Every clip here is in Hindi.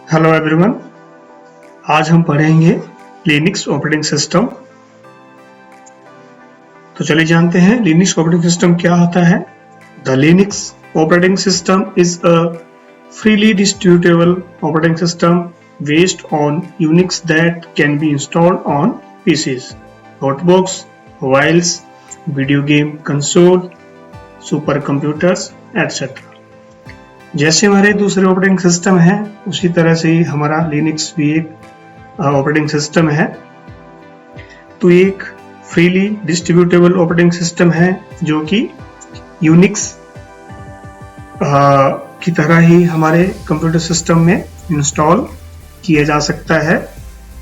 हेलो एवरीवन, आज हम पढ़ेंगे लिनक्स ऑपरेटिंग सिस्टम। तो चलिए जानते हैं लिनक्स ऑपरेटिंग सिस्टम क्या होता है। The Linux operating system is a freely distributable operating system based on Unix that can be installed on PCs, notebooks, mobiles, video game console, supercomputers, etc. जैसे हमारे दूसरे ऑपरेटिंग सिस्टम है उसी तरह से ही हमारा लिनक्स भी एक ऑपरेटिंग सिस्टम है। तो एक फ्रीली डिस्ट्रीब्यूटेबल ऑपरेटिंग सिस्टम है जो कि यूनिक्स की तरह ही हमारे कंप्यूटर सिस्टम में इंस्टॉल किया जा सकता है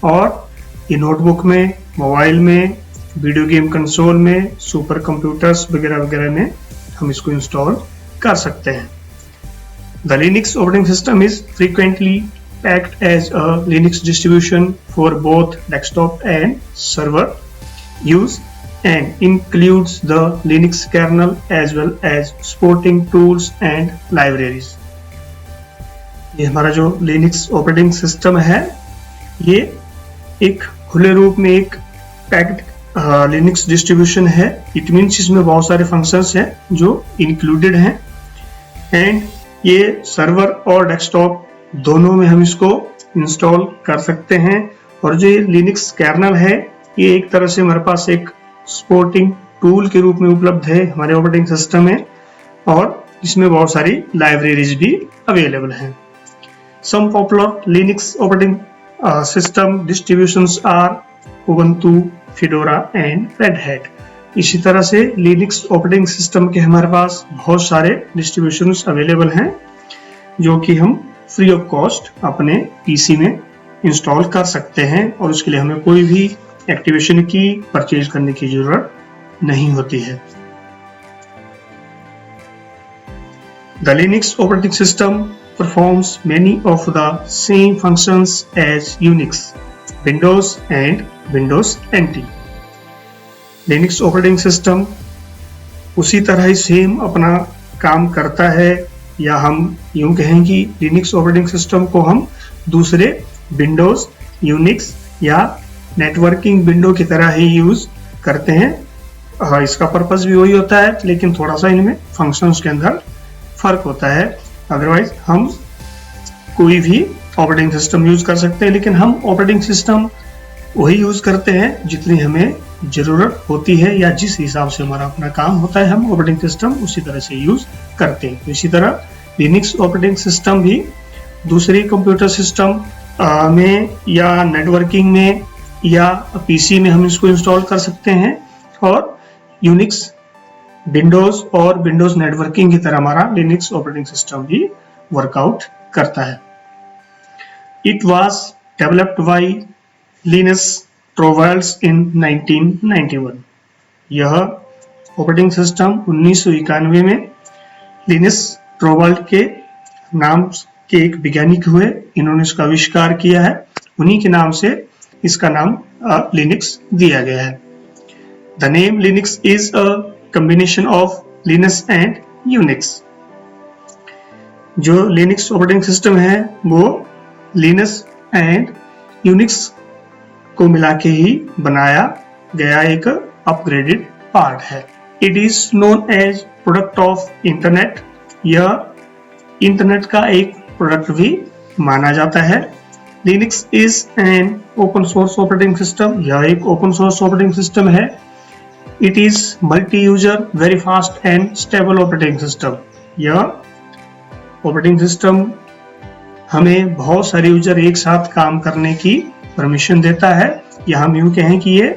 और ये नोटबुक में, मोबाइल में, वीडियो गेम कंसोल में, सुपर कंप्यूटर्स वगैरह वगैरह में हम इसको इंस्टॉल कर सकते हैं। The Linux operating system is frequently packed as a Linux distribution for both desktop and server use and includes the Linux kernel as well as supporting tools and libraries. ये हमारा जो Linux operating system है ये एक खुले रूप में एक पैक्ड Linux distribution है। It means इसमें बहुत सारे functions हैं जो included हैं and ये सर्वर और डेस्कटॉप दोनों में हम इसको इंस्टॉल कर सकते हैं। और जो ये लिनक्स कर्नल है ये एक तरह से हमारे पास एक सपोर्टिंग टूल के रूप में उपलब्ध है हमारे ऑपरेटिंग सिस्टम में और इसमें बहुत सारी लाइब्रेरीज भी अवेलेबल हैं। Some popular Linux operating system distributions are Ubuntu, Fedora and Red Hat. इसी तरह से लिनक्स ऑपरेटिंग सिस्टम के हमारे पास बहुत सारे डिस्ट्रीब्यूशंस अवेलेबल हैं जो कि हम फ्री ऑफ कॉस्ट अपने पीसी में इंस्टॉल कर सकते हैं और उसके लिए हमें कोई भी एक्टिवेशन की परचेज करने की जरूरत नहीं होती है। The Linux operating system performs many of the same functions as Unix, Windows and Windows NT. Linux operating system उसी तरह ही सेम अपना काम करता है या हम यूं कहें कि लिनक्स ऑपरेटिंग सिस्टम को हम दूसरे विंडोज, यूनिक्स या नेटवर्किंग विंडो की तरह ही यूज करते हैं। इसका पर्पस भी वही होता है लेकिन थोड़ा सा इनमें फंक्शंस के अंदर फर्क होता है। अदरवाइज हम कोई भी ऑपरेटिंग सिस्टम यूज कर सकते हैं लेकिन हम ऑपरेटिंग सिस्टम वही यूज करते हैं जितनी हमें जरूरत होती है या जिस हिसाब से हमारा अपना काम होता है हम ऑपरेटिंग सिस्टम उसी तरह से यूज करते हैं। तो इसी तरह लिनक्स ऑपरेटिंग सिस्टम भी दूसरे कंप्यूटर सिस्टम में या नेटवर्किंग में या पीसी में हम इसको इंस्टॉल कर सकते हैं और यूनिक्स, विंडोज और विंडोज नेटवर्किंग की तरह हमारा लिनक्स ऑपरेटिंग सिस्टम भी वर्कआउट करता है। It was developed by Linus Torvalds in 1991। यह ऑपरेटिंग सिस्टम 1991 में लिनस टोरवाल्ड के नाम के एक वैज्ञानिक हुए, इन्होंने इसका आविष्कार किया है। उन्हीं के नाम से इसका नाम लिनक्स दिया गया है। The name Linux is a combination of Linus and Unix. जो लिनक्स ऑपरेटिंग सिस्टम है वो लिनस एंड यूनिक्स को मिला के ही बनाया गया एक अपग्रेडेड पार्ट है। It is known as product of internet. यह इंटरनेट का एक प्रोडक्ट भी माना जाता है। Linux is an open source operating system. यह एक ओपन सोर्स ऑपरेटिंग सिस्टम है। It is multi user, very fast and stable operating system. यह ऑपरेटिंग सिस्टम हमें बहुत सारे यूजर एक साथ काम करने की परमिशन देता है या हम यूं कहें कि ये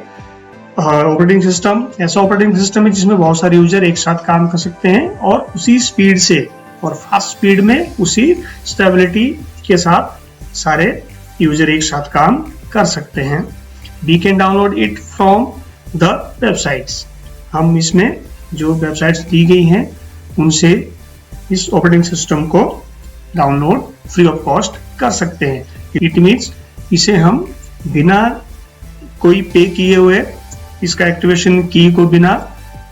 ऑपरेटिंग सिस्टम ऐसा ऑपरेटिंग सिस्टम है जिसमें बहुत सारे यूजर एक साथ काम कर सकते हैं और उसी स्पीड से और फास्ट स्पीड में उसी स्टेबिलिटी के साथ सारे यूजर एक साथ काम कर सकते हैं। We can download it from the websites. हम इसमें जो वेबसाइट्स दी गई हैं उनसे इस ऑपरेटिंग सिस्टम को डाउनलोड फ्री ऑफ कॉस्ट कर सकते हैं। इट मीन्स इसे हम बिना कोई पे किए हुए, इसका एक्टिवेशन की को बिना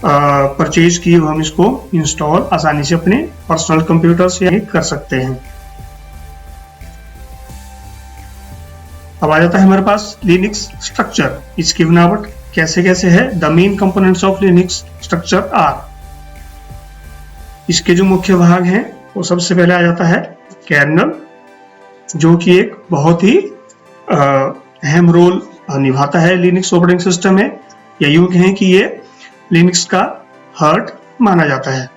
परचेज किए हम इसको इंस्टॉल आसानी से अपने पर्सनल कंप्यूटर से कर सकते हैं। अब आ जाता है हमारे पास लिनक्स स्ट्रक्चर, इसकी बनावट कैसे कैसे है। The main components of Linux structure are, इसके जो मुख्य भाग हैं वो सबसे पहले आ जाता है कर्नल, जो कि एक बहुत ही अहम रोल निभाता है लिनक्स ऑपरेटिंग सिस्टम में, या यूं कहें कि ये लिनक्स का हार्ट माना जाता है।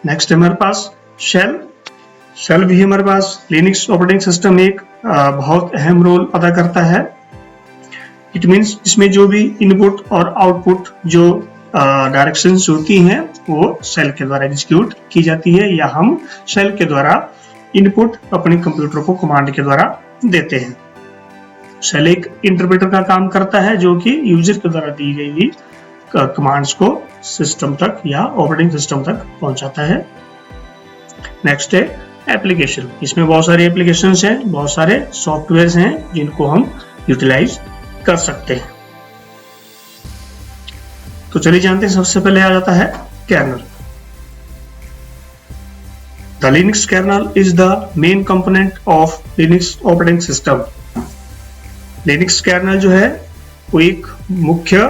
नेक्स्ट हमारे पास शेल, शेल भी हमारे पास लिनक्स ऑपरेटिंग सिस्टम में एक बहुत अहम रोल अदा करता है। इट मीन्स इसमें जो भी इनपुट और आउटपुट जो डायरेक्शंस होती हैं वो शेल के द्वारा एग्जीक्यूट की जाती है, या हम शेल के द्वारा इनपुट अपने कंप्यूटर को कमांड के द्वारा देते हैं। शेल एक इंटरप्रेटर का काम करता है जो कि यूजर के द्वारा दी गई कमांड्स को सिस्टम तक या ऑपरेटिंग सिस्टम तक पहुंचाता है। नेक्स्ट है एप्लीकेशन, इसमें बहुत सारे एप्लीकेशंस हैं, बहुत सारे सॉफ्टवेयर्स हैं जिनको हम यूटिलाइज कर सकते हैं। तो चलिए जानते हैं, सबसे पहले आ जाता है kernel. The Linux kernel is the main component of Linux operating system. Linux kernel जो है वो एक मुख्य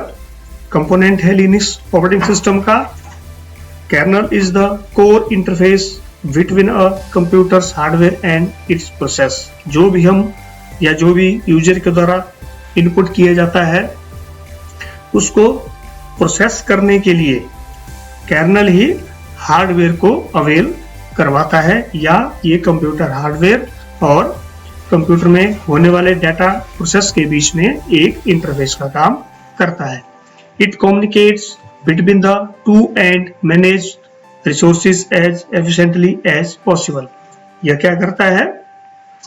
कंपोनेंट है लिनक्स ऑपरेटिंग सिस्टम का। Kernel is the core interface between a computer's hardware and its process. जो भी हम या जो भी यूजर के द्वारा इनपुट किया जाता है उसको प्रोसेस करने के लिए कर्नल ही हार्डवेयर को अवेल करवाता है, या ये कंप्यूटर हार्डवेयर और कंप्यूटर में होने वाले डाटा प्रोसेस के बीच में एक इंटरफेस का काम करता है। It communicates between the two and manage resources as efficiently as possible. यह क्या करता है,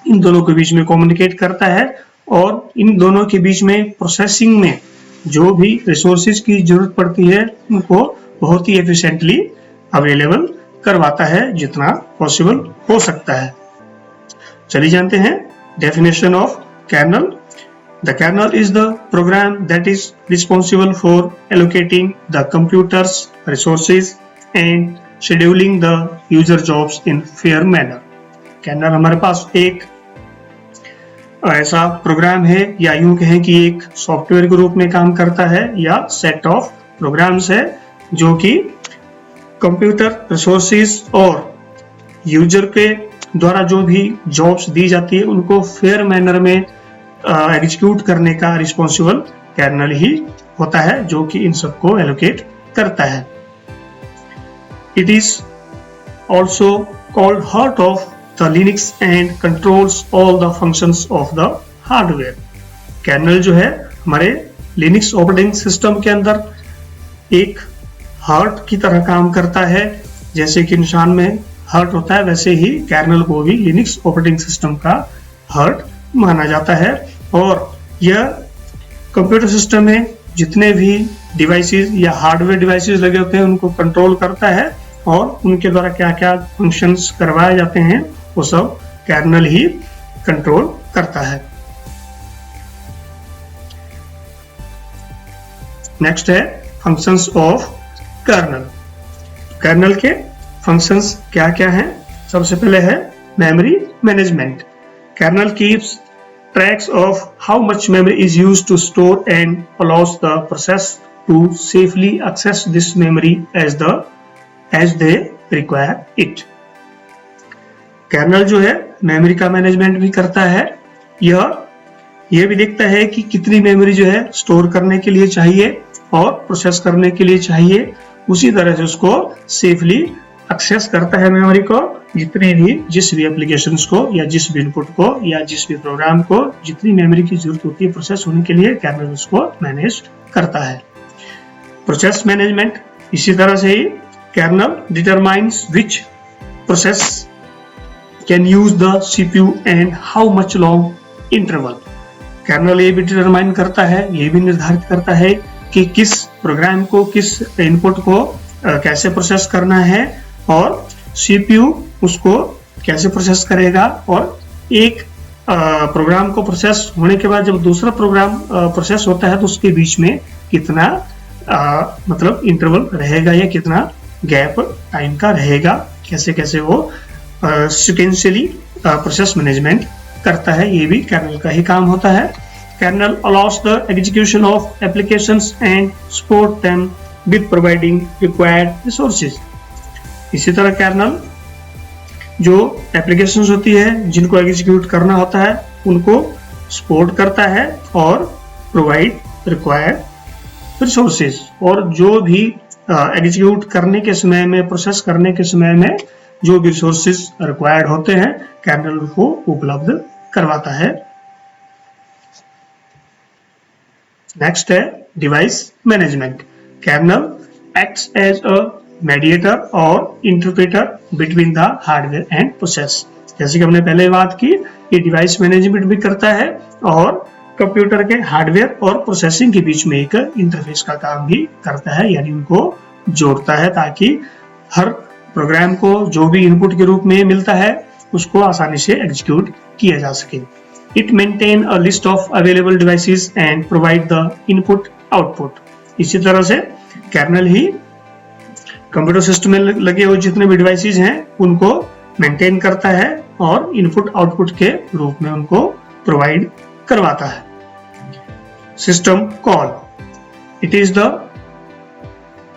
इन दोनों के बीच में कम्युनिकेट करता है और इन दोनों के बीच में प्रोसेसिंग में जो भी रिसोर्सेज की जरूरत पड़ती है उनको बहुत ही एफिशिएंटली अवेलेबल करवाता है जितना पॉसिबल हो सकता है। चलिए जानते हैं definition of kernel. The kernel is the program that is responsible for allocating the computer's resources and scheduling the user jobs in fair manner. Kernel हमारे पास एक ऐसा प्रोग्राम है, या यूं कहें कि एक सॉफ्टवेयर के रूप में काम करता है, या सेट ऑफ प्रोग्राम्स है जो कि कंप्यूटर रिसोर्सेज और यूजर के द्वारा जो भी जॉब्स दी जाती है उनको फेयर मैनर में एग्जीक्यूट करने का रिस्पॉन्सिबल कर्नल ही होता है, जो कि इन सबको एलोकेट करता है। It is also called heart of the Linux and controls all the functions of the hardware। Kernel जो है हमारे लिनक्स ऑपरेटिंग सिस्टम के अंदर एक हार्ट की तरह काम करता है। जैसे कि इंसान में हार्ट होता है वैसे ही कर्नल को भी लिनक्स ऑपरेटिंग सिस्टम का हार्ट माना जाता है, और यह कंप्यूटर सिस्टम में जितने भी डिवाइसेस या हार्डवेयर डिवाइसेस लगे होते हैं उनको कंट्रोल करता है, और उनके द्वारा क्या क्या फंक्शंस करवाए जाते हैं वो सब कर्नल ही कंट्रोल करता है। नेक्स्ट है फंक्शंस ऑफ कर्नल। कर्नल के फंक्शंस क्या क्या हैं? सबसे पहले है memory management. Kernel keeps tracks of how much memory is used to store and allows the process to safely access this memory as they require it। Kernel जो है मेमोरी का मैनेजमेंट भी करता है, यह भी देखता है कि कितनी मेमोरी जो है स्टोर करने के लिए चाहिए और प्रोसेस करने के लिए चाहिए, उसी तरह से उसको सेफली एक्सेस करता है मेमोरी को। जितने भी जिस भी एप्लीकेशंस को या जिस भी इनपुट को या जिस भी प्रोग्राम को जितनी मेमोरी की जरूरत होती है प्रोसेस होने के लिए, कर्नल उसको मैनेज करता है। प्रोसेस मैनेजमेंट इसी तरह से ही kernel determines which process can use the CPU and how much long interval. Kernel ये भी डिटरमाइन करता है, ये भी निर्धारित करता है कि किस प्रोग्राम को किस इनपुट को कैसे प्रोसेस करना है और सीपीयू उसको कैसे प्रोसेस करेगा, और एक प्रोग्राम को प्रोसेस होने के बाद जब दूसरा प्रोग्राम प्रोसेस होता है तो उसके बीच में कितना मतलब इंटरवल रहेगा या कितना गैप टाइम का रहेगा, कैसे कैसे वो सिक्वेंशियली प्रोसेस मैनेजमेंट करता है, ये भी कर्नेल का ही काम होता है। Kernel allows the execution of applications and support them with providing required resources। इसी तरह कर्नेल जो एप्लीकेशंस होती है जिनको एग्जीक्यूट करना होता है उनको सपोर्ट करता है और प्रोवाइड रिक्वायर्ड रिसोर्सेज, और जो भी एग्जीक्यूट करने के समय में, प्रोसेस करने के समय में जो भी रिसोर्सेज रिक्वायर्ड होते हैं कर्नेल को उपलब्ध करवाता है। नेक्स्ट है device management. Kernel acts as a mediator और interpreter between the hardware and process. जैसे कि हमने पहले बात की, ये डिवाइस मैनेजमेंट भी करता है और कंप्यूटर के हार्डवेयर और प्रोसेसिंग के बीच में एक इंटरफेस का काम भी करता है, यानी उनको जोड़ता है ताकि हर प्रोग्राम को जो भी इनपुट के रूप में मिलता है उसको आसानी से एग्जीक्यूट किया जा सके। It maintain a list of available devices and provide the input output. इसी तरह से कर्नेल ही कंप्यूटर सिस्टम में लगे हुए जितने भी डिवाइसेस हैं उनको मेंटेन करता है और इनपुट आउटपुट के रूप में उनको प्रोवाइड करवाता है। System call, it is the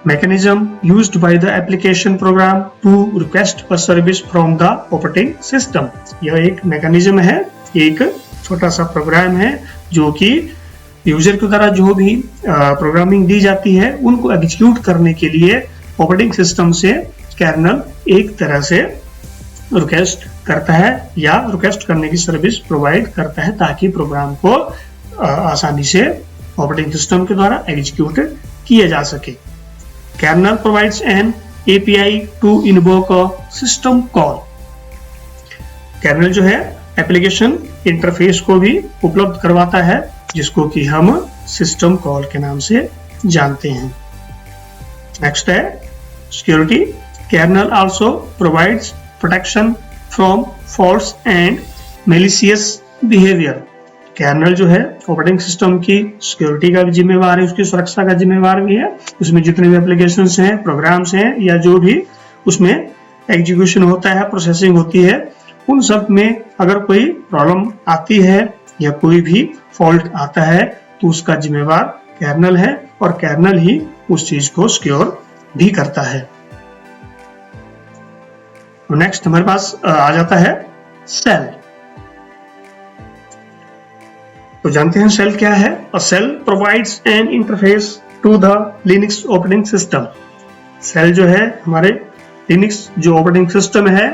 mechanism used by the application program to request a service from the operating system। यह एक मैकेनिज्म है, एक छोटा सा प्रोग्राम है जो कि यूजर के द्वारा जो भी प्रोग्रामिंग दी जाती है उनको एग्जीक्यूट करने के लिए ऑपरेटिंग सिस्टम से कर्नेल एक तरह से रिक्वेस्ट करता है या रिक्वेस्ट करने की सर्विस प्रोवाइड करता है ताकि प्रोग्राम को आसानी से ऑपरेटिंग सिस्टम के द्वारा एग्जीक्यूट किया जा सके। Kernel provides an API to invoke a system call। Kernel जो है एप्लीकेशन इंटरफेस को भी उपलब्ध करवाता है जिसको कि हम सिस्टम कॉल के नाम से जानते हैं। नेक्स्ट है security. Kernel also provides protection from false and malicious behavior। Kernel जो है ऑपरेटिंग सिस्टम की सिक्योरिटी का भी जिम्मेवार है, उसकी सुरक्षा का जिम्मेवार भी है। उसमें जितने भी एप्लीकेशंस हैं, प्रोग्राम्स हैं या जो भी उसमें एग्जीक्यूशन होता है, प्रोसेसिंग होती है, उन सब में अगर कोई प्रॉब्लम आती है या कोई भी फॉल्ट आता है तो उसका जिम्मेवार कर्नेल है और कर्नेल ही उस चीज को सिक्योर भी करता है। नेक्स्ट हमारे पास आ जाता है सेल। तो जानते हैं सेल क्या है। A cell provides an interface to the Linux operating system। Shell जो है हमारे लिनक्स जो ऑपरेटिंग सिस्टम है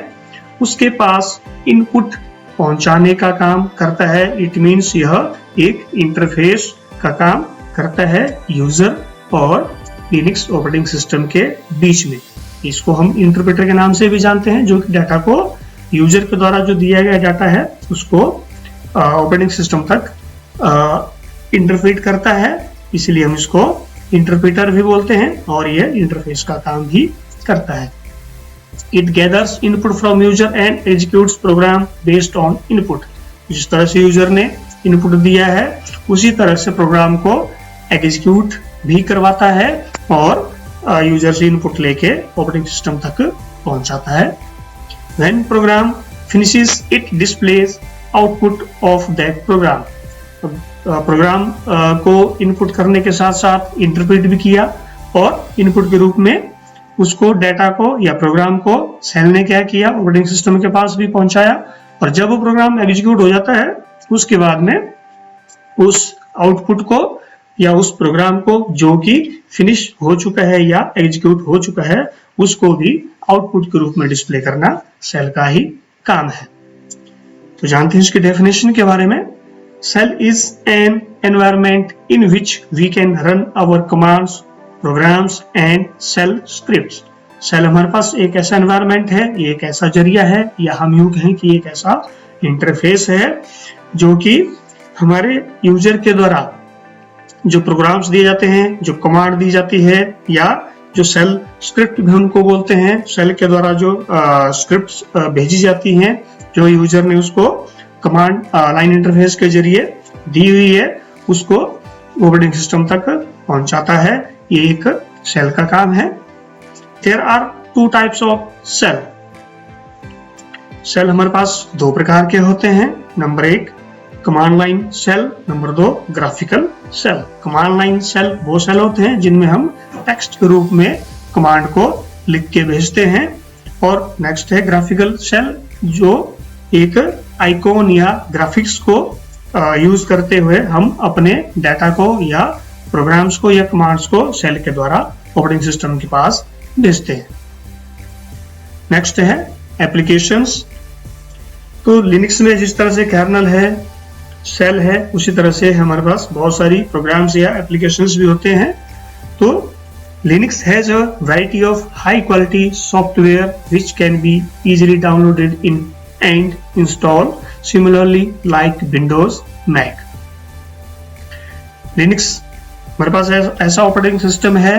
उसके पास इनपुट पहुंचाने का काम करता है। इट मीन्स यह एक इंटरफेस का काम करता है यूजर और लिनक्स ऑपरेटिंग सिस्टम के बीच में। इसको हम इंटरप्रेटर के नाम से भी जानते हैं, जो कि डाटा को यूजर के द्वारा जो दिया गया डाटा है उसको ऑपरेटिंग सिस्टम तक इंटरप्रेट करता है, इसलिए हम इसको इंटरप्रेटर भी बोलते हैं और यह इंटरफेस का काम भी करता है। It gathers input from user and executes program based on input. जिस तरह से यूजर ने इनपुट दिया है उसी तरह से प्रोग्राम को एग्जीक्यूट भी करवाता है और यूजर से इनपुट लेके ऑपरेटिंग सिस्टम तक पहुंचाता है। When program finishes it displays output of that program. Program को इनपुट करने के साथ साथ इंटरप्रेट भी किया और इनपुट के रूप में उसको डाटा को या प्रोग्राम को सेल ने क्या किया, ऑपरेटिंग सिस्टम के पास भी पहुंचाया। और जब वो प्रोग्राम एग्जीक्यूट हो जाता है उसके बाद में उस आउटपुट को या उस प्रोग्राम को जो कि फिनिश हो चुका है या एग्जीक्यूट हो चुका है उसको भी आउटपुट के रूप में डिस्प्ले करना सेल का ही काम है। तो जानते हैं इसकी डेफिनेशन के बारे में। Cell is an environment in which we can run our commands, programs and shell scripts। Cell हमारे पास एक ऐसा एनवायरनमेंट है, ये एक ऐसा जरिया है या हम यूं कहें कि एक ऐसा इंटरफेस है जो कि हमारे यूजर के द्वारा जो प्रोग्राम्स दिए जाते हैं, जो कमांड दी जाती है या जो सेल स्क्रिप्ट भी उनको बोलते हैं, सेल के द्वारा जो स्क्रिप्ट्स भेजी जाती हैं जो यूजर ने उसको कमांड लाइन इंटरफेस के जरिए दी हुई है उसको ऑपरेटिंग सिस्टम तक पहुंचाता है। ये एक सेल का काम है। There are two types of shell. Shell हमारे पास दो प्रकार के होते हैं। Number 1 command line shell, number 2 graphical shell. Command line shell वो शेल होते हैं जिनमें हम टेक्स्ट के रूप में कमांड को लिख के भेजते हैं। और नेक्स्ट है ग्राफिकल शेल, जो एक आइकॉन या ग्राफिक्स को यूज करते हुए हम अपने डाटा को या प्रोग्राम्स को या कमांड्स को शेल के द्वारा ऑपरेटिंग सिस्टम के पास भेजते हैं। नेक्स्ट है एप्लीकेशंस। तो लिनक्स में जिस तरह से कर्नेल है, शेल है, उसी तरह से हमारे पास बहुत सारी प्रोग्राम्स या एप्लीकेशंस भी होते हैं। तो Linux has a variety of high quality software which can be easily downloaded in and install similarly like Windows, Mac. Linux हमारे पास ऐसा ऑपरेटिंग सिस्टम है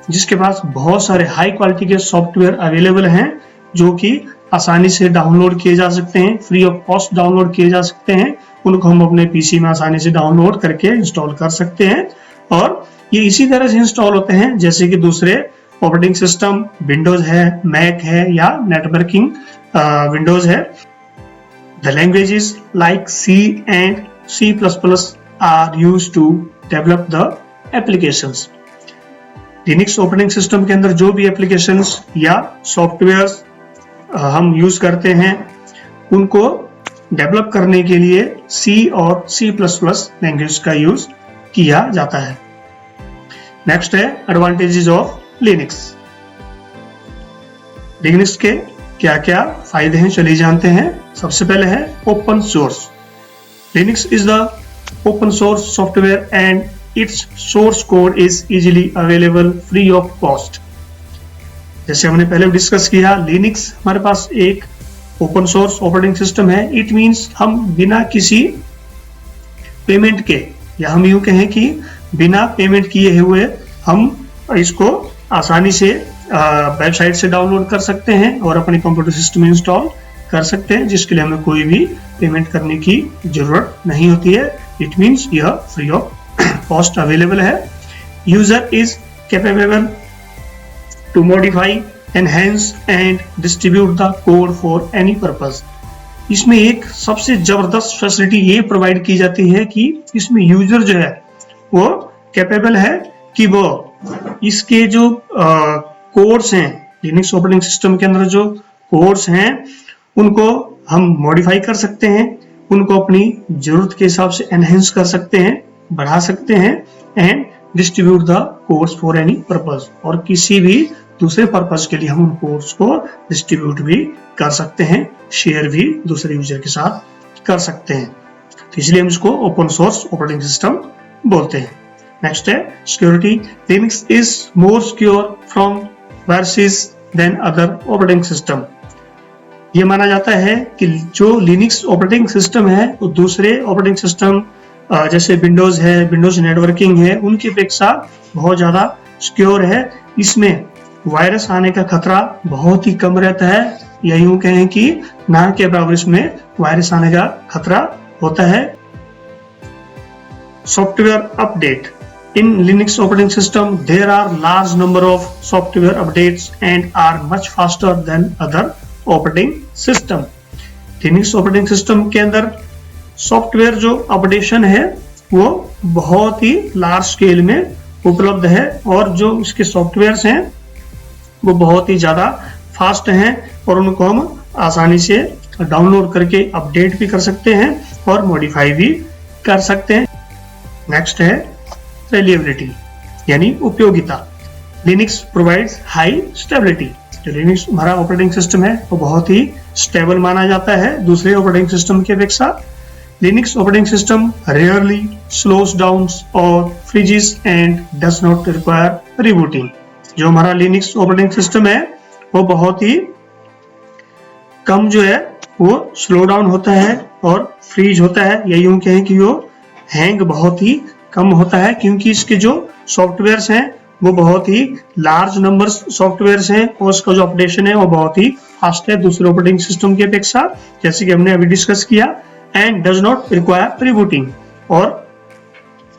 जिसके पास बहुत सारे हाई क्वालिटी के सॉफ्टवेयर अवेलेबल हैं जो कि आसानी से डाउनलोड किए जा सकते हैं, फ्री ऑफ कॉस्ट डाउनलोड किए जा सकते हैं। उनको हम अपने पीसी में आसानी से डाउनलोड करके इंस्टॉल कर सकते हैं और ये इसी तरह से इंस्टॉल होते हैं जैसे कि दूसरे ऑपरेटिंग सिस्टम विंडोज है, मैक है या नेटवर्किंग विंडोज है। The languages like C and C++ are used to develop the applications. Linux operating system के अंदर जो भी एप्लीकेशंस या सॉफ्टवेयर्स हम यूज करते हैं उनको डेवलप करने के लिए C और C++ लैंग्वेज का यूज किया जाता है। नेक्स्ट है एडवांटेजेस ऑफ लिनक्स। लिनक्स के क्या क्या फायदे हैं चलिए जानते हैं। सबसे पहले है open source. Linux is the open source software and it's source code is easily available free of cost. जैसे हमने पहले डिस्कस किया, लिनक्स हमारे पास एक ओपन सोर्स ऑपरेटिंग सिस्टम है। इट मींस हम बिना किसी पेमेंट के, या हम यूं कहें कि बिना पेमेंट किए हुए हम इसको आसानी से वेबसाइट से डाउनलोड कर सकते हैं और अपने कंप्यूटर सिस्टम में इंस्टॉल कर सकते हैं, जिसके लिए हमें कोई भी पेमेंट करने की जरूरत नहीं होती है। इट मींस यह फ्री ऑफ कॉस्ट अवेलेबल है। User is capable to modify, enhance and distribute the code for any purpose. इसमें एक सबसे जबरदस्त फैसिलिटी ये प्रोवाइड की जाती है कि इसमें यूजर जो है वो कैपेबल है कि वो इसके जो कोड्स हैं, लिनक्स ऑपरेटिंग सिस्टम के अंदर जो कोड्स हैं उनको हम मॉडिफाई कर सकते हैं, उनको अपनी जरूरत के हिसाब से एनहेंस कर सकते हैं, बढ़ा सकते हैं and distribute the codes for any purpose. और किसी भी दूसरे पर्पस के लिए हम उन कोड्स को डिस्ट्रीब्यूट भी कर सकते हैं, शेयर भी दूसरे यूजर के साथ कर सकते हैं। तो इसलिए हम इसको ओपन सोर्स ऑपरेटिंग सिस्टम बोलते हैं। नेक्स्ट है security. Linux is more secure from viruses than other operating system. ये माना जाता है कि जो लिनक्स ऑपरेटिंग सिस्टम है वो दूसरे ऑपरेटिंग सिस्टम जैसे विंडोज है, विंडोज नेटवर्किंग है, उनकी अपेक्षा बहुत ज्यादा सिक्योर है। इसमें वायरस आने का खतरा बहुत ही कम रहता है, या यूं कहें कि ना के बराबर इसमें वायरस आने का खतरा होता है। Software update. In Linux operating system, there are large number of software updates and are much faster than other operating system. Linux operating system के अंदर सॉफ्टवेयर जो अपडेशन है वो बहुत ही लार्ज स्केल में उपलब्ध है और जो इसके सॉफ्टवेयर्स हैं वो बहुत ही ज्यादा फास्ट हैं और उनको हम आसानी से डाउनलोड करके अपडेट भी कर सकते हैं और मॉडिफाई भी कर सकते हैं। नेक्स्ट है रिलायबिलिटी यानी उपयोगिता। Linux provides high stability. जो लिनक्स हमारा ऑपरेटिंग सिस्टम है वो बहुत ही स्टेबल माना जाता है दूसरे ऑपरेटिंग सिस्टम की अपेक्षा। Linux operating system rarely slows down और freezes and does not require rebooting. जो हमारा लिनक्स ऑपरेटिंग सिस्टम है वो बहुत ही कम जो है वो स्लो डाउन होता है और फ्रीज होता है, या यूं कहें कि वो हैंग बहुत ही कम होता है, क्योंकि इसके जो सॉफ्टवेयर्स हैं वो बहुत ही लार्ज नंबर सॉफ्टवेयर्स हैं और उसका जो अपडेशन है वो बहुत ही फास्ट है दूसरे ऑपरेटिंग सिस्टम की अपेक्षा, जैसे कि हमने अभी डिस्कस किया। And does not require rebooting, और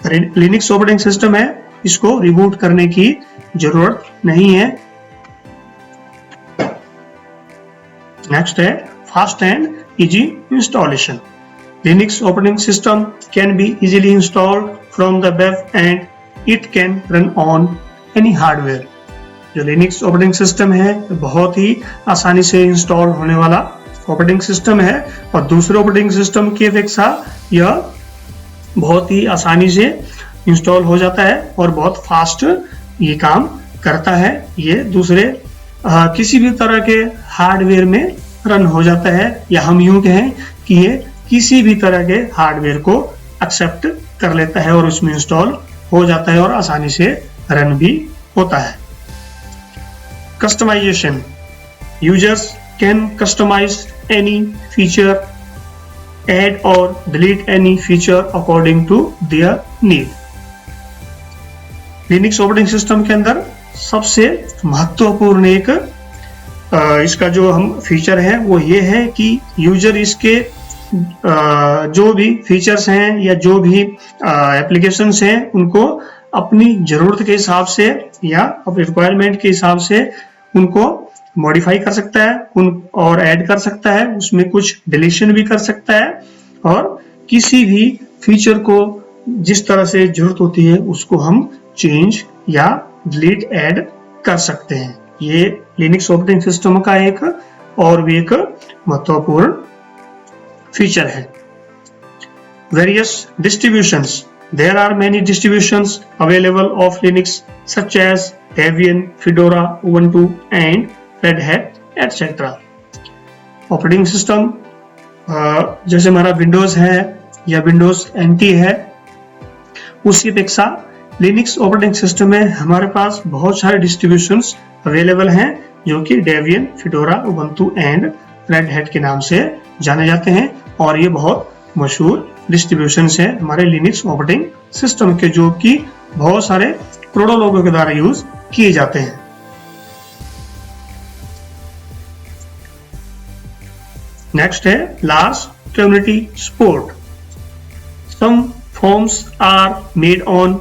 लिनक्स ऑपरेटिंग सिस्टम है इसको रिबूट करने की जरूरत नहीं है। नेक्स्ट है fast and easy installation. Linux operating system can be easily installed from the web and it can run on any hardware. जो लिनक्स ऑपरेटिंग सिस्टम है बहुत ही आसानी से इंस्टॉल होने वाला ऑपरेटिंग सिस्टम है और दूसरे ऑपरेटिंग सिस्टम की अपेक्षा यह बहुत ही आसानी से इंस्टॉल हो जाता है और बहुत फास्ट ये काम करता है। ये दूसरे किसी भी तरह के हार्डवेयर में रन हो जाता है, या हम यूं कहें कि ये किसी भी तरह के हार्डवेयर को एक्सेप्ट कर लेता है और उसमें इंस्टॉल हो जाता है और आसानी से रन भी होता है। Customization, users can customize any feature, add or delete any feature according to their need. Linux operating system के अंदर सबसे महत्वपूर्ण एक इसका जो हम फीचर है वो ये है कि यूजर इसके जो भी फीचर्स हैं या जो भी एप्लीकेशंस हैं उनको अपनी जरूरत के हिसाब से या रिक्वायरमेंट के हिसाब से उनको मॉडिफाई कर सकता है और ऐड कर सकता है, उसमें कुछ डिलीशन भी कर सकता है और किसी भी फीचर को जिस तरह से जरूरत होती है उसको हम चेंज या डिलीट ऐड कर सकते हैं। ये लिनक्स ऑपरेटिंग सिस्टम का एक और भी एक महत्वपूर्ण फीचर है। Various distributions, there are many distributions available of Linux such as Debian, Fedora, Ubuntu and Red Hat etcetera. Operating system जैसे हमारा विंडोज है या विंडोज एनटी है, उसकी अपेक्षा लिनक्स ऑपरेटिंग सिस्टम में हमारे पास बहुत सारे डिस्ट्रीब्यूशंस अवेलेबल हैं जो कि Debian, Fedora, Ubuntu and Red Hat के नाम से जाने जाते हैं और ये बहुत मशहूर डिस्ट्रीब्यूशंस हैं हमारे लिनक्स ऑपरेटिंग सिस्टम के, जो कि बहुत सारे करोड़ों लोगों के द्वारा यूज किए जाते हैं। नेक्स्ट है large community support. Some forms are made on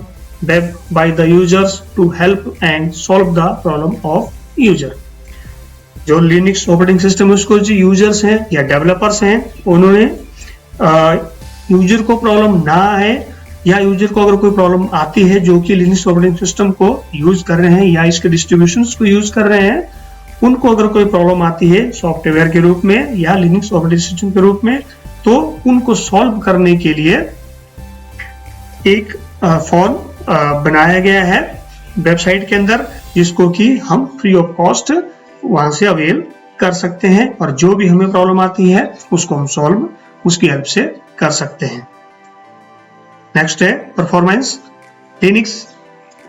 web by the users to help and solve the problem of user. जो लिनक्स ऑपरेटिंग सिस्टम उसको जो यूजर्स हैं या डेवलपर्स हैं उन्होंने यूजर को प्रॉब्लम ना आए या यूजर को अगर कोई प्रॉब्लम आती है जो कि लिनक्स ऑपरेटिंग सिस्टम को यूज कर रहे हैं या इसके डिस्ट्रीब्यूशंस को यूज कर रहे हैं, उनको अगर कोई प्रॉब्लम आती है सॉफ्टवेयर के रूप में या लिनक्स ऑपरेटिंग सिस्टम के रूप में, तो उनको सॉल्व करने के लिए एक फॉर्म बनाया गया है वेबसाइट के अंदर, जिसको कि हम फ्री ऑफ कॉस्ट वहां से अवेल कर सकते हैं और जो भी हमें प्रॉब्लम आती है उसको हम सॉल्व उसकी हेल्प से कर सकते हैं। नेक्स्ट है performance. Linux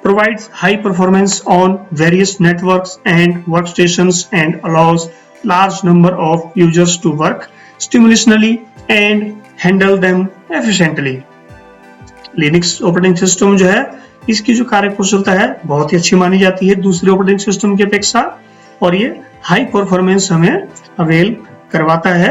provides high performance on various networks and workstations and allows large number of users to work simultaneously and handle them efficiently. Linux operating system जो है इसकी जो कार्यकुशलता है बहुत ही अच्छी मानी जाती है दूसरे ऑपरेटिंग सिस्टम की अपेक्षा, और ये हाई परफॉर्मेंस हमें अवेल करवाता है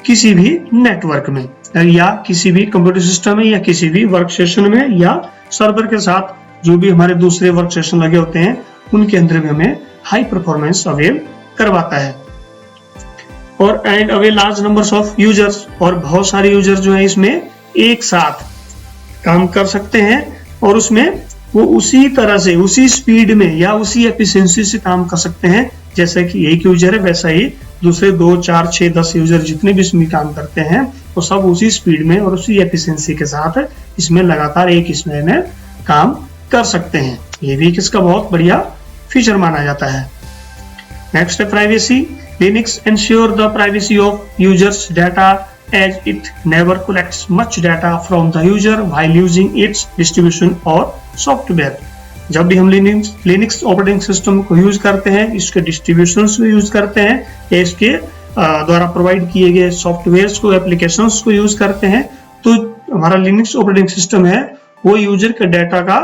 किसी भी नेटवर्क में या किसी भी कंप्यूटर सिस्टम में या किसी भी वर्क स्टेशन में या सर्वर के साथ जो भी हमारे दूसरे वर्क स्टेशन लगे होते हैं उनके अंदर भी हमें हाई परफॉर्मेंस अवेल करवाता है। और and avail large numbers of users, और बहुत सारे यूजर जो है इसमें एक साथ काम कर सकते हैं और उसमें वो उसी तरह से उसी स्पीड में या उसी एफिशिएंसी से काम कर सकते हैं जैसे कि एक यूजर है, वैसा ही दूसरे 2, 4, 6, 10 यूजर जितने भी इसमें काम करते हैं वो सब उसी स्पीड में और उसी एफिशिएंसी के साथ इसमें लगातार एक इसमें में काम कर सकते हैं। ये भी इसका बहुत बढ़िया फीचर माना जाता है। नेक्स्ट है privacy. Linux ensure the privacy of users data as it never collects much data from the user while using its distribution or software। जब भी हम लिनक्स ऑपरेटिंग सिस्टम को यूज करते हैं, इसके डिस्ट्रीब्यूशंस को यूज करते हैं या इसके द्वारा प्रोवाइड किए गए सॉफ्टवेयर्स को, एप्लीकेशंस को यूज करते हैं, तो हमारा लिनक्स ऑपरेटिंग सिस्टम है वो यूजर के डाटा का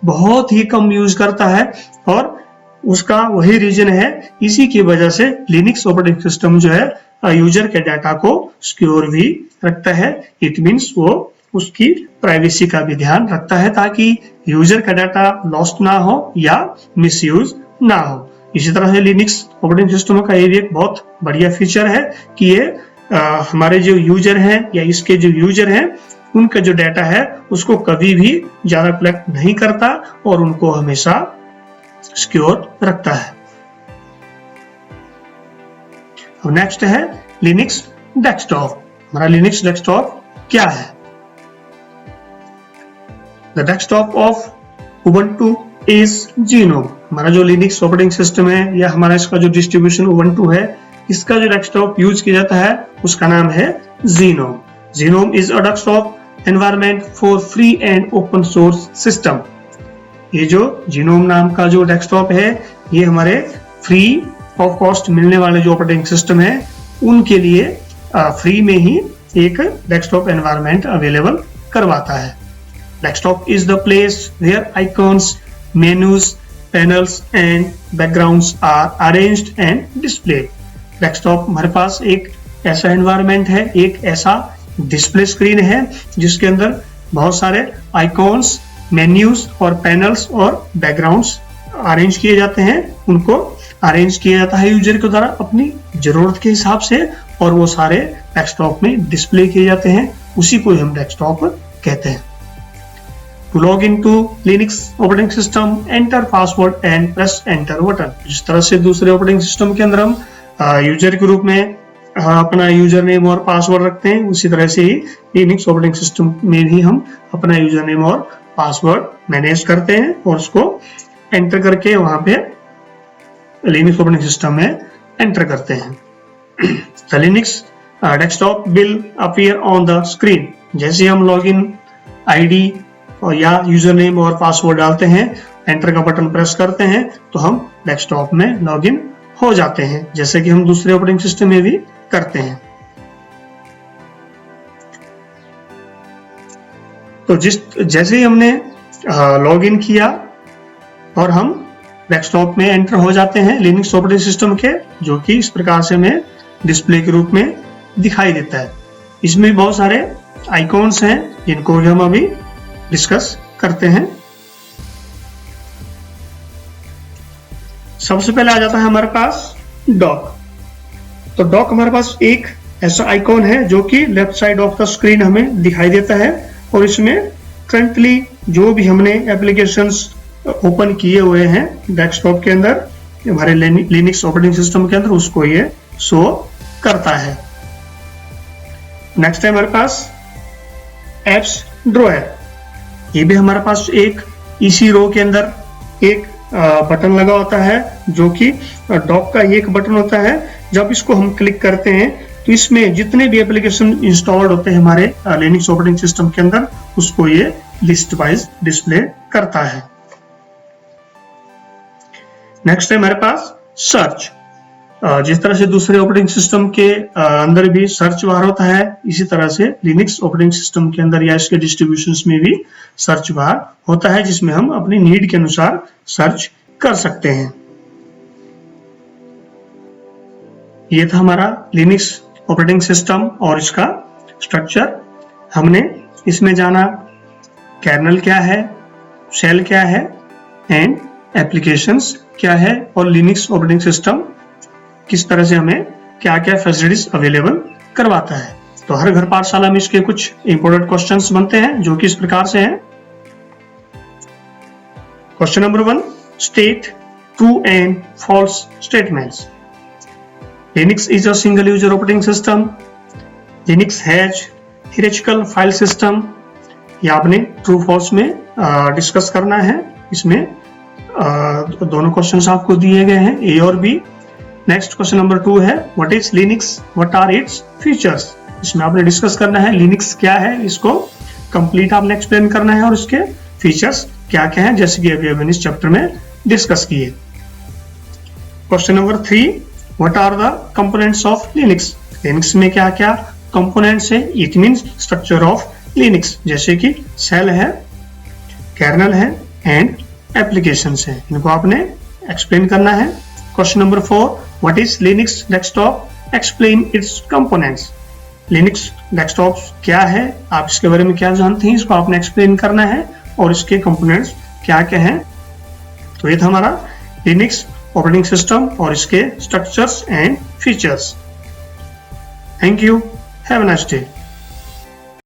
बहुत ही कम यूज करता है और उसका वही रीजन है। इसी की वजह से लिनक्स ऑपरेटिंग सिस्टम जो है यूजर के डाटा को सिक्योर भी रखता है। इट मींस वो उसकी प्राइवेसी का भी ध्यान रखता है ताकि यूजर का डाटा लॉस्ट ना हो या मिसयूज ना हो। इसी तरह से लिनक्स ऑपरेटिंग सिस्टम का ये भी एक बहुत बढ़िया फीचर है कि ये हमारे जो यूजर हैं या इसके जो यूजर हैं उनका जो डाटा है उसको कभी भी ज्यादा कलेक्ट नहीं करता और उनको हमेशा सिक्योर रखता है। अब नेक्स्ट है लिनक्स डेस्कटॉप। हमारा लिनक्स डेस्कटॉप क्या है? The desktop of Ubuntu is genome. हमारा जो लिनक्स ऑपरेटिंग सिस्टम है या हमारा इसका जो डिस्ट्रीब्यूशन उबुंटू है, इसका जो डेस्कटॉप यूज किया जाता है उसका नाम है genome. Genome is a desktop environment for free and open source system. ये जो जीनोम नाम का जो डेस्कटॉप है ये हमारे फ्री ऑफ कॉस्ट मिलने वाले जो ऑपरेटिंग सिस्टम है उनके लिए फ्री में ही एक डेस्कटॉप एनवायरनमेंट अवेलेबल करवाता है। Desktop is the place where icons, menus, panels and backgrounds are arranged and displayed. Desktop हमारे पास एक ऐसा एनवायरनमेंट है, एक ऐसा डिस्प्ले स्क्रीन है जिसके अंदर बहुत सारे आइकॉन्स, मेन्यूज और पैनल्स और बैकग्राउंड्स अरेंज किए जाते हैं। उनको अरेंज किया जाता है यूजर के द्वारा अपनी जरूरत के हिसाब से और वो सारे डेस्कटॉप में डिस्प्ले किए जाते हैं। उसी को हम डेस्कटॉप कहते हैं। To log into Linux operating system, enter password and press enter button. जिस तरह से दूसरे ऑपरेटिंग सिस्टम के अंदर हम यूजर के रूप में अपना यूजर नेम और पासवर्ड रखते हैं, उसी तरह से ही लिनक्स ऑपरेटिंग सिस्टम में भी हम अपना यूजर नेम और पासवर्ड मैनेज करते हैं और उसको एंटर करके वहां पे लिनक्स ऑपरेटिंग सिस्टम में एंटर करते हैं। The Linux desktop will appear on the screen. जैसे हम लॉगिन आईडी और या यूजर नेम और पासवर्ड डालते हैं, एंटर का बटन प्रेस करते हैं तो हम डेस्कटॉप में लॉगिन हो जाते हैं, जैसे कि हम दूसरे ऑपरेटिंग सिस्टम में भी करते हैं। तो जैसे ही हमने लॉगिन किया और हम डेस्कटॉप में एंटर हो जाते हैं लिनक्स ऑपरेटिंग सिस्टम के, जो कि इस प्रकार से हमें डिस्प्ले के रूप में दिखाई देता है। इसमें बहुत सारे आइकॉन्स हैं जिनको हम अभी डिस्कस करते हैं। सबसे पहले आ जाता है हमारे पास डॉक। तो डॉक हमारे पास एक ऐसा आइकॉन है जो कि left side of the screen हमें दिखाई देता है और इसमें करंटली जो भी हमने एप्लीकेशंस ओपन किए हुए हैं डेस्कटॉप के अंदर हमारे लिनक्स ऑपरेटिंग सिस्टम के अंदर उसको ये शो करता है। नेक्स्ट है हमारे पास एप्स ड्रॉयर। ये भी हमारे पास एक इसी रो के अंदर एक बटन लगा होता है जो कि डॉक का एक बटन होता है। जब इसको हम क्लिक करते हैं तो इसमें जितने भी एप्लीकेशन इंस्टॉल्ड होते हैं हमारे लिनक्स ऑपरेटिंग सिस्टम के अंदर उसको ये लिस्ट वाइज डिस्प्ले करता है। नेक्स्ट है हमारे पास सर्च। जिस तरह से दूसरे ऑपरेटिंग सिस्टम के अंदर भी सर्च बार होता है, इसी तरह से लिनक्स ऑपरेटिंग सिस्टम के अंदर या इसके डिस्ट्रीब्यूशंस में भी सर्च बार होता है जिसमें हम अपनी नीड के अनुसार सर्च कर सकते हैं। ये था हमारा लिनक्स ऑपरेटिंग सिस्टम और इसका स्ट्रक्चर। हमने इसमें जाना कर्नेल क्या है, शेल क्या है एंड एप्लीकेशंस क्या है और लिनक्स ऑपरेटिंग सिस्टम किस तरह से हमें क्या क्या फैसिलिटीज अवेलेबल करवाता है। तो हर घर पाठशाला में इसके कुछ इंपॉर्टेंट क्वेश्चंस बनते हैं जो कि इस प्रकार से हैं। Question number 1, state true and false statements. Linux is a single user operating system. Linux has hierarchical file system. ये आपने ट्रू फॉल्स में डिस्कस करना है। इसमें दोनों क्वेश्चंस आपको दिए गए हैं, ए और बी। नेक्स्ट क्वेश्चन नंबर 2 है what is Linux, what are its features. इसमें आपने डिस्कस करना है लिनक्स क्या है, इसको कंप्लीट आपने एक्सप्लेन करना है और इसके फीचर्स क्या क्या हैं, जैसे कि अभी हमने इस चैप्टर में डिस्कस किए। Question number 3, what are the components of Linux. Linux में क्या क्या कंपोनेंट्स है, it means structure of Linux, जैसे कि शेल है, कर्नेल है एंड एप्लीकेशंस है। इनको आपने एक्सप्लेन करना है। Question number 4, what is Linux desktop, explain it's components. Linux desktop क्या है, आप इसके बारे में क्या जानते हैं, इसको आपने एक्सप्लेन करना है और इसके कंपोनेंट्स क्या क्या हैं। तो ये था हमारा लिनक्स ऑपरेटिंग सिस्टम और इसके structures and features. Thank you, have a nice day.